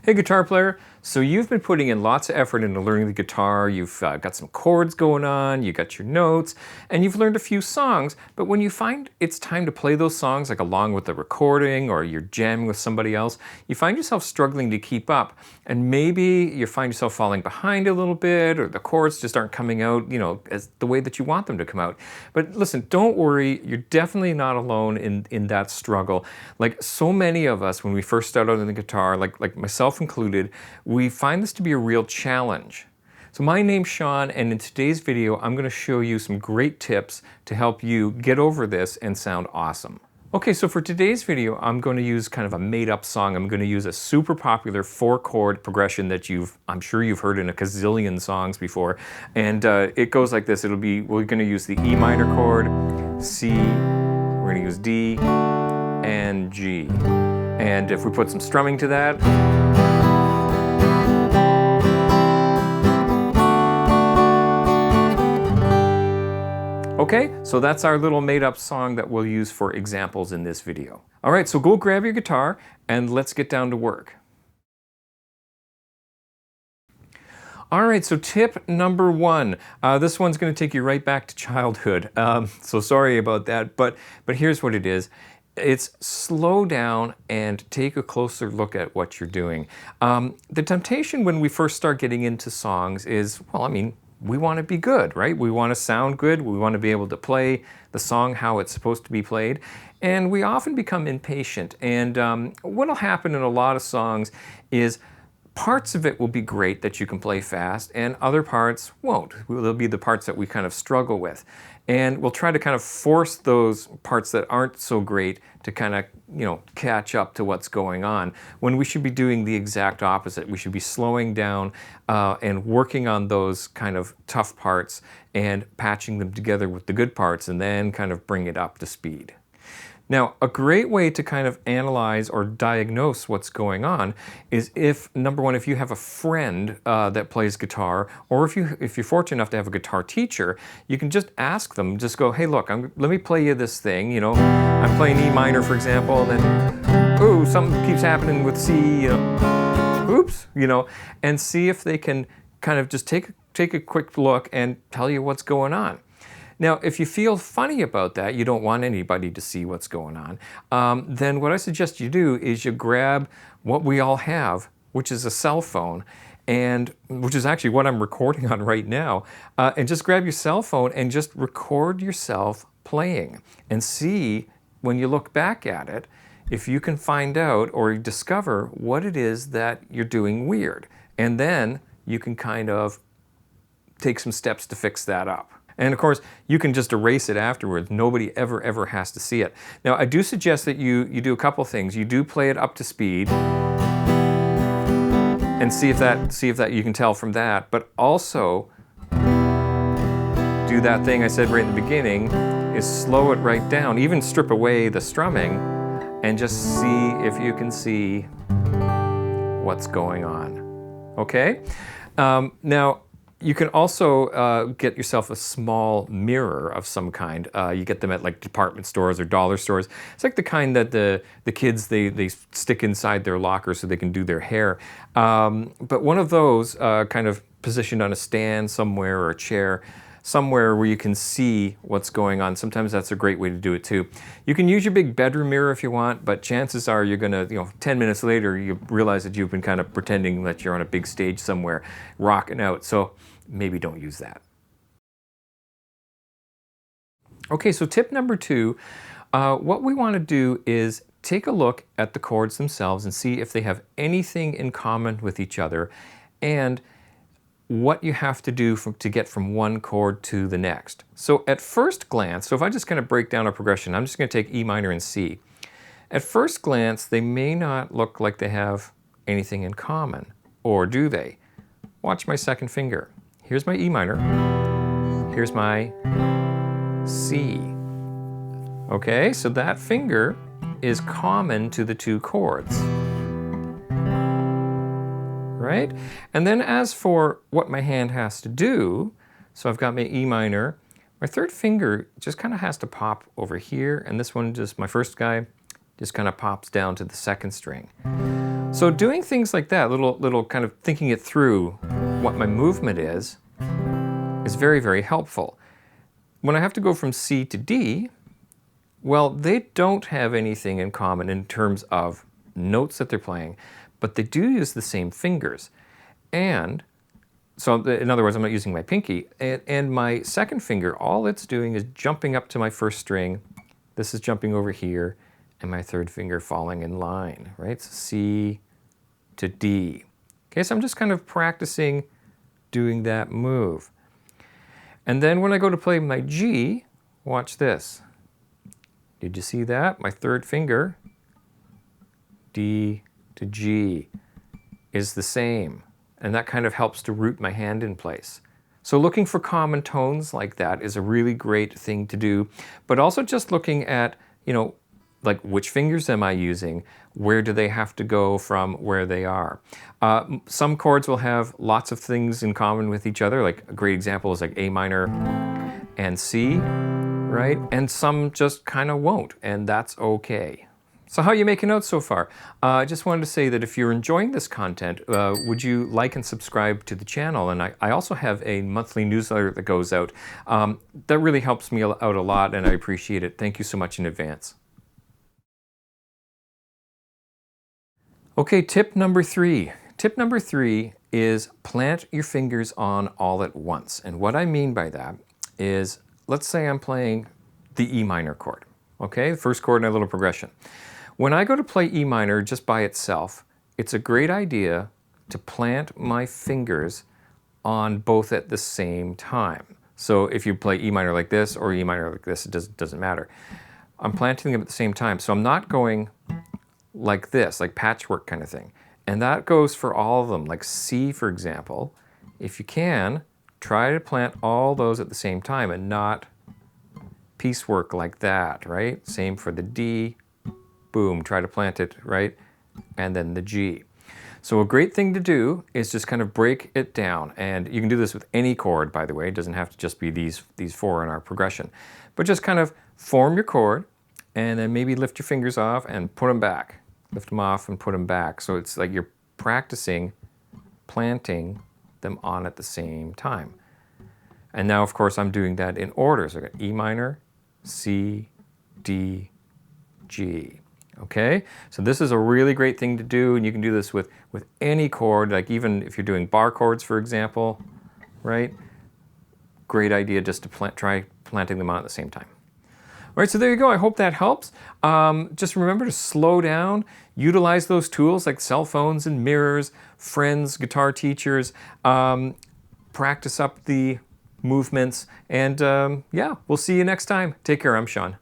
Hey guitar player, so you've been putting in lots of effort into learning the guitar, you've got some chords going on, you got your notes, and you've learned a few songs, but when you find it's time to play those songs, like along with the recording or you're jamming with somebody else, you find yourself struggling to keep up, and maybe you find yourself falling behind a little bit, or the chords just aren't coming out, as the way that you want them to come out. But listen, don't worry, you're definitely not alone in that struggle. Like so many of us, when we first start out on the guitar, like myself included, we find this to be a real challenge. So my name's Sean, and in today's video, I'm going to show you some great tips to help you get over this and sound awesome. Okay, so for today's video, I'm going to use kind of a made-up song. I'm going to use a super popular 4-chord progression that I'm sure you've heard in a gazillion songs before. And it goes like this. We're going to use the E minor chord, C, we're going to use D, and G. And if we put some strumming to that, okay, so that's our little made-up song that we'll use for examples in this video. All right, so go grab your guitar and let's get down to work. All right, so tip number 1. This one's going to take you right back to childhood. So sorry about that, but here's what it is. It's slow down and take a closer look at what you're doing. The temptation when we first start getting into songs is, we want to be good, right? We want to sound good. We want to be able to play the song how it's supposed to be played. And we often become impatient. And what'll happen in a lot of songs is parts of it will be great that you can play fast, and other parts won't. They'll be the parts that we kind of struggle with. And we'll try to kind of force those parts that aren't so great to kind of, catch up to what's going on, when we should be doing the exact opposite. We should be slowing down and working on those kind of tough parts and patching them together with the good parts, and then kind of bring it up to speed. Now, a great way to kind of analyze or diagnose what's going on is number one, if you have a friend that plays guitar, or if you're fortunate enough to have a guitar teacher, you can just ask them, just go, hey, look, let me play you this thing, I'm playing E minor, for example, and then, ooh, something keeps happening with C, oops, and see if they can kind of just take a quick look and tell you what's going on. Now, if you feel funny about that, you don't want anybody to see what's going on, then what I suggest you do is you grab what we all have, which is a cell phone, and which is actually what I'm recording on right now, and just grab your cell phone and just record yourself playing and see, when you look back at it, if you can find out or discover what it is that you're doing weird. And then you can kind of take some steps to fix that up. And of course, you can just erase it afterwards. Nobody ever has to see it. Now, I do suggest that you do a couple things. You do play it up to speed and see if that you can tell from that. But also do that thing I said right in the beginning, is slow it right down. Even strip away the strumming and just see if you can see what's going on. Okay? Now, you can also get yourself a small mirror of some kind. You get them at like department stores or dollar stores. It's like the kind that the kids, they stick inside their locker so they can do their hair. But one of those kind of positioned on a stand somewhere, or a chair, somewhere where you can see what's going on. Sometimes that's a great way to do it too. You can use your big bedroom mirror if you want, but chances are you're gonna, 10 minutes later, you realize that you've been kind of pretending that you're on a big stage somewhere, rocking out. So maybe don't use that. Okay, so tip number 2, what we want to do is take a look at the chords themselves and see if they have anything in common with each other, and what you have to do to get from one chord to the next. So at first glance, so if I just kind of break down a progression, I'm just going to take E minor and C. At first glance, they may not look like they have anything in common, or do they? Watch my second finger. Here's my E minor, here's my C. Okay, so that finger is common to the 2 chords. Right? And then as for what my hand has to do, so I've got my E minor, my third finger just kind of has to pop over here, and this one, just my first guy, just kind of pops down to the second string. So So doing things like that, little kind of thinking it through what my movement is very, very helpful. When I have to go from C to D, well, they don't have anything in common in terms of notes that they're playing, but they do use the same fingers. And so in other words, I'm not using my pinky, and my second finger, all it's doing is jumping up to my first string. This is jumping over here, and my third finger falling in line, right? So C to D. Okay, so I'm just kind of practicing doing that move. And then when I go to play my G, watch this. Did you see that? My third finger, D to G, is the same. And that kind of helps to root my hand in place. So looking for common tones like that is a really great thing to do, but also just looking at, like which fingers am I using? Where do they have to go from where they are? Some chords will have lots of things in common with each other. Like a great example is like A minor and C, right? And some just kind of won't, and that's okay. So how are you making out so far? I just wanted to say that if you're enjoying this content, would you like and subscribe to the channel? And I also have a monthly newsletter that goes out. That really helps me out a lot, and I appreciate it. Thank you so much in advance. Okay, tip number 3. Tip number 3 is plant your fingers on all at once. And what I mean by that is, let's say I'm playing the E minor chord. Okay, first chord in a little progression. When I go to play E minor just by itself, it's a great idea to plant my fingers on both at the same time. So if you play E minor like this or E minor like this, it doesn't matter. I'm planting them at the same time. So I'm not going like this, like patchwork kind of thing. And that goes for all of them, like C, for example. If you can, try to plant all those at the same time and not piecework like that, right? Same for the D. Boom, try to plant it, right? And then the G. So a great thing to do is just kind of break it down. And you can do this with any chord, by the way. It doesn't have to just be these 4 in our progression. But just kind of form your chord and then maybe lift your fingers off and put them back. Lift them off and put them back. So it's like you're practicing planting them on at the same time. And now, of course, I'm doing that in order. So I got E minor, C, D, G. Okay, so this is a really great thing to do, and you can do this with any chord, like even if you're doing bar chords, for example, right? Great idea just to try planting them on at the same time. All right, so there you go. I hope that helps. Just remember to slow down, utilize those tools like cell phones and mirrors, friends, guitar teachers, practice up the movements, and yeah, we'll see you next time. Take care, I'm Sean.